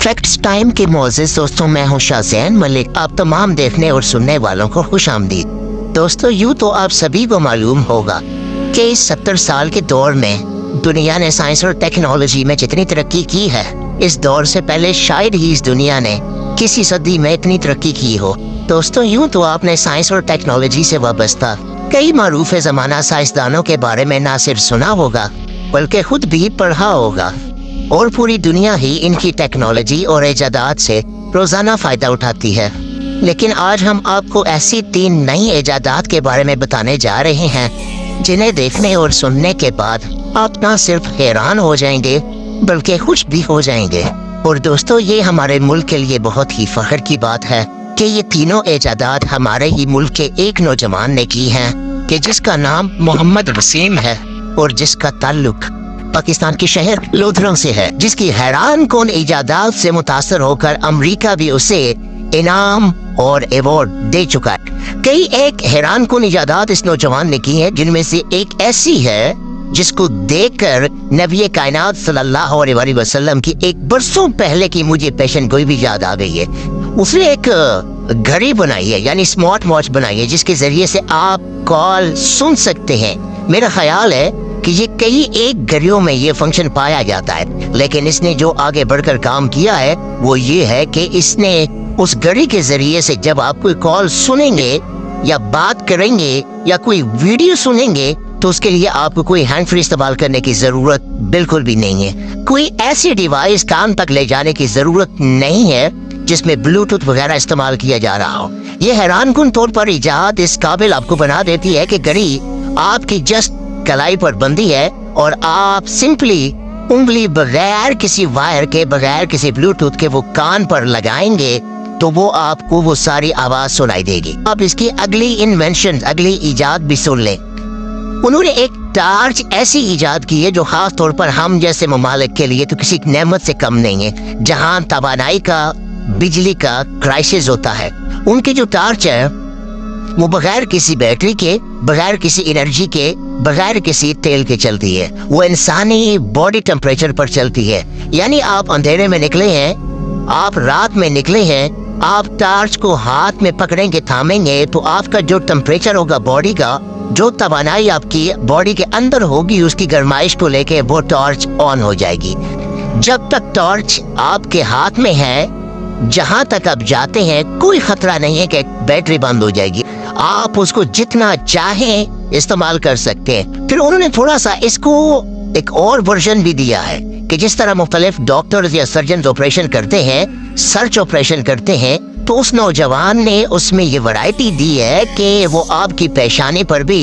Facts time के मोअज़्ज़िज़ दोस्तों, मैं हूं शाहज़ैन मलिक। आप तमाम देखने और सुनने वालों को खुशामदीद। दोस्तों, यूँ तो आप सभी को मालूम होगा कि इस 70 साल के दौर में दुनिया ने साइंस और टेक्नोलॉजी में जितनी तरक्की की है, इस दौर से पहले शायद ही इस दुनिया ने किसी सदी में इतनी तरक्की की हो। दोस्तों, यूँ तो आपने साइंस और टेक्नोलॉजी से वाबस्ता कई मारूफ ज़माना साइंसदानों के बारे में ना सिर्फ सुना होगा बल्कि खुद भी पढ़ा होगा, और पूरी दुनिया ही इनकी टेक्नोलॉजी और इजादात से रोज़ाना फ़ायदा उठाती है। लेकिन आज हम आपको ऐसी 3 नई इजादात के बारे में बताने जा रहे हैं जिन्हें देखने और सुनने के बाद आप ना सिर्फ हैरान हो जाएंगे बल्कि खुश भी हो जाएंगे। और दोस्तों, ये हमारे मुल्क के लिए बहुत ही फ़ख्र की बात है कि ये तीनों इजादात हमारे ही मुल्क के एक नौजवान ने की हैं कि जिसका नाम मोहम्मद वसीम है और जिसका ताल्लुक पाकिस्तान के शहर लोधरों से है, जिसकी हैरान कौन इजादात से मुतासर होकर अमेरिका भी उसे इनाम और अवार्ड दे चुका है। कई एक हैरान कौन इजादात इस नौजवान ने की है, जिनमें से एक ऐसी है जिसको देखकर नबी कायनात सल्लल्लाहु अलैहि वसल्लम की एक बरसों पहले की मुझे पेशन गोई भी याद आ गई है। उसने एक घड़ी बनाई है, यानी स्मार्ट वॉच बनाई है, जिसके जरिए से आप कॉल सुन सकते हैं। मेरा ख्याल है कि ये कई एक घड़ियों में ये फंक्शन पाया जाता है, लेकिन इसने जो आगे बढ़कर काम किया है वो ये है कि इसने उस घड़ी के जरिए से जब आप कोई कॉल सुनेंगे या बात करेंगे या कोई वीडियो सुनेंगे तो उसके लिए आपको कोई हैंड फ्री इस्तेमाल करने की जरूरत बिल्कुल भी नहीं है। कोई ऐसी डिवाइस कान तक ले जाने की जरूरत नहीं है जिसमें ब्लूटूथ वगैरह इस्तेमाल किया जा रहा हो। ये हैरानकुन तौर पर इजाद इस काबिल आपको बना देती है कि घड़ी आपकी जस्ट कलाई पर बंदी है और आप सिंपली उंगली बगैर किसी वायर के, बगैर किसी ब्लूटूथ के वो कान पर लगाएंगे तो वो आपको वो सारी आवाज सुनाई देगी। आप इसकी अगली इन्वेंशन, अगली इजाद भी सुन लें। उन्होंने एक टार्च ऐसी इजाद की है जो खास तौर पर हम जैसे ममालिक के लिए तो किसी नेमत से कम नहीं है, जहां तवानाई का, बिजली का क्राइसिस होता है। उनकी जो टार्च है वो बगैर किसी बैटरी के, बगैर किसी एनर्जी के, बगैर किसी तेल के चलती है। वो इंसानी बॉडी टेम्परेचर पर चलती है। यानी आप अंधेरे में निकले हैं, आप रात में निकले हैं, आप टार्च को हाथ में पकड़ेंगे, थामेंगे तो आपका जो टेम्परेचर होगा बॉडी का, जो तवानाई आपकी बॉडी के अंदर होगी, उसकी गर्माइश को लेके वो टॉर्च ऑन हो जाएगी। जब तक टॉर्च आपके हाथ में है, जहां तक आप जाते हैं कोई खतरा नहीं है कि बैटरी बंद हो जाएगी। आप उसको जितना चाहें इस्तेमाल कर सकते हैं। फिर उन्होंने थोड़ा सा इसको एक और वर्जन भी दिया है कि जिस तरह मुख्तलिफ डॉक्टर्स या सर्जन ऑपरेशन करते हैं, सर्च ऑपरेशन करते हैं, तो उस नौजवान ने उसमें ये वैरायटी दी है कि वो आपकी पेशानी पर भी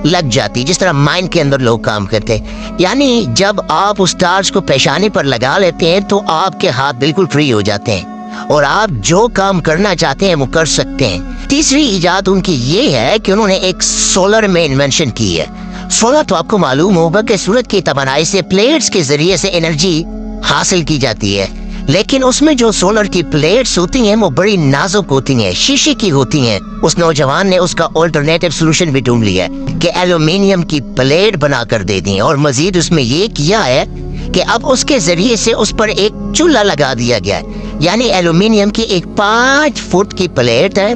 लग जाती, जिस तरह माइंड के अंदर लोग काम करते हैं। यानी जब आप उस टार्च को पेशानी पर लगा लेते हैं तो आपके हाथ बिल्कुल फ्री हो जाते हैं और आप जो काम करना चाहते हैं वो कर सकते हैं। तीसरी इजाद उनकी ये है कि उन्होंने एक सोलर में इन्वेंशन की है। सोलर तो आपको मालूम होगा कि सूरज की तवानाई से प्लेट्स के जरिए से एनर्जी हासिल की जाती है, लेकिन उसमें जो सोलर की प्लेट्स होती हैं वो बड़ी नाजुक होती हैं, शीशे की होती हैं। उस नौजवान ने उसका ऑल्टरनेटिव सोल्यूशन भी ढूंढ लिया है कि एल्यूमिनियम की प्लेट बनाकर दे दी, और मजीद उसमें ये किया है कि अब उसके जरिए से उस पर एक चूल्हा लगा दिया गया है। यानी एल्यूमिनियम की एक 5 फुट की प्लेट है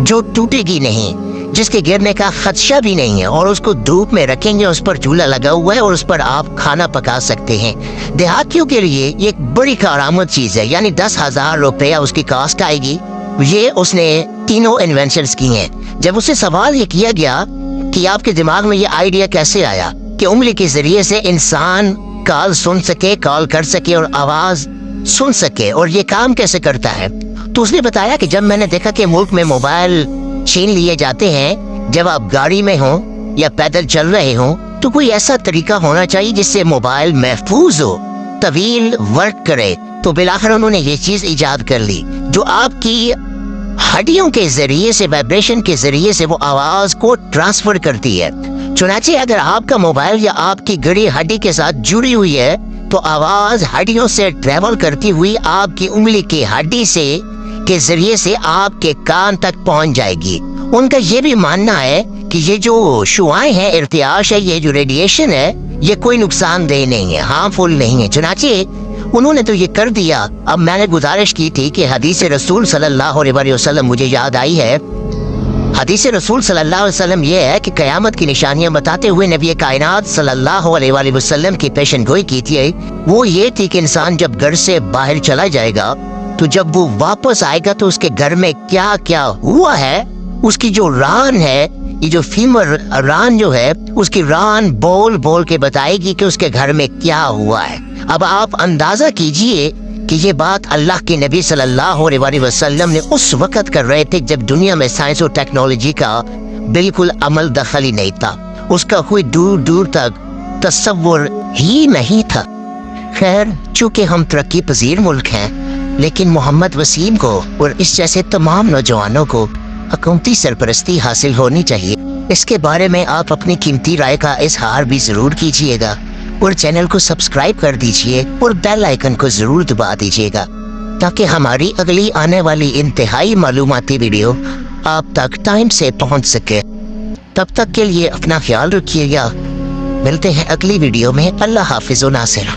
जो टूटेगी नहीं, जिसके गिरने का खदशा भी नहीं है, और उसको धूप में रखेंगे, उस पर चूल्हा लगा हुआ है और उस पर आप खाना पका सकते हैं। देहातियों के लिए ये एक बड़ी कारआमद चीज है, यानी 10,000 रुपया उसकी कॉस्ट आएगी। ये उसने तीनों इन्वेंशंस की हैं। जब उससे सवाल ये किया गया कि आपके दिमाग में ये आइडिया कैसे आया कि उंगली के जरिए से इंसान कॉल सुन सके, कॉल कर सके और आवाज सुन सके, और ये काम कैसे करता है, तो उसने बताया कि जब मैंने देखा कि मुल्क में मोबाइल छीन लिए जाते हैं जब आप गाड़ी में हो या पैदल चल रहे हो, तो कोई ऐसा तरीका होना चाहिए जिससे मोबाइल महफूज हो, तवील वर्क करे। तो बिलाखिर उन्होंने ये चीज इजाद कर ली जो आपकी हड्डियों के जरिए से, वाइब्रेशन के जरिए से वो आवाज को ट्रांसफर करती है। चुनाचे अगर आपका मोबाइल या आपकी घड़ी हड्डी के साथ जुड़ी हुई है तो आवाज हड्डियों से ट्रेवल करती हुई आपकी उंगली की हड्डी से के जरिए से आपके कान तक पहुंच जाएगी। उनका ये भी मानना है कि ये जो शुआएं हैं, इर्तियाश है, ये जो रेडिएशन है, ये कोई नुकसानदेह नहीं है, हार्मफुल नहीं है। चुनाचे انہوں نے تو یہ کر دیا. اب میں نے گزارش کی تھی کہ حدیث رسول صلی اللہ علیہ وسلم مجھے یاد آئی ہے. حدیث رسول صلی اللہ علیہ وسلم یہ ہے کہ قیامت کی نشانیاں بتاتے ہوئے نبی کائنات صلی اللہ علیہ وسلم کی پیشن گوئی کی تھی. وہ یہ تھی کہ انسان جب گھر سے باہر چلا جائے گا تو جب وہ واپس آئے گا تو اس کے گھر میں کیا کیا ہوا ہے، اس کی جو ران ہے، یہ جو فیمر ران جو ہے، اس کی ران بول بول کے بتائے گی کہ اس کے گھر میں کیا ہوا ہے. اب آپ اندازہ کیجئے کہ یہ بات اللہ کے نبی صلی اللہ علیہ وسلم نے اس وقت کر رہے تھے جب دنیا میں سائنس اور ٹیکنالوجی کا بالکل عمل دخل ہی نہیں تھا. اس کا کوئی دور دور تک تصور ہی نہیں تھا. خیر، چونکہ ہم ترقی پذیر ملک ہیں، لیکن محمد وسیم کو اور اس جیسے تمام نوجوانوں کو حکومتی سرپرستی حاصل ہونی چاہیے. اس کے بارے میں آپ اپنی قیمتی رائے کا اظہار بھی ضرور کیجیے گا اور چینل کو سبسکرائب کر دیجیے اور بیل آئیکن کو ضرور دبا دیجیے گا تاکہ ہماری اگلی آنے والی انتہائی معلوماتی ویڈیو آپ تک ٹائم سے پہنچ سکے. تب تک کے لیے اپنا خیال رکھیے گا. ملتے ہیں اگلی ویڈیو میں. اللہ حافظ و ناصر.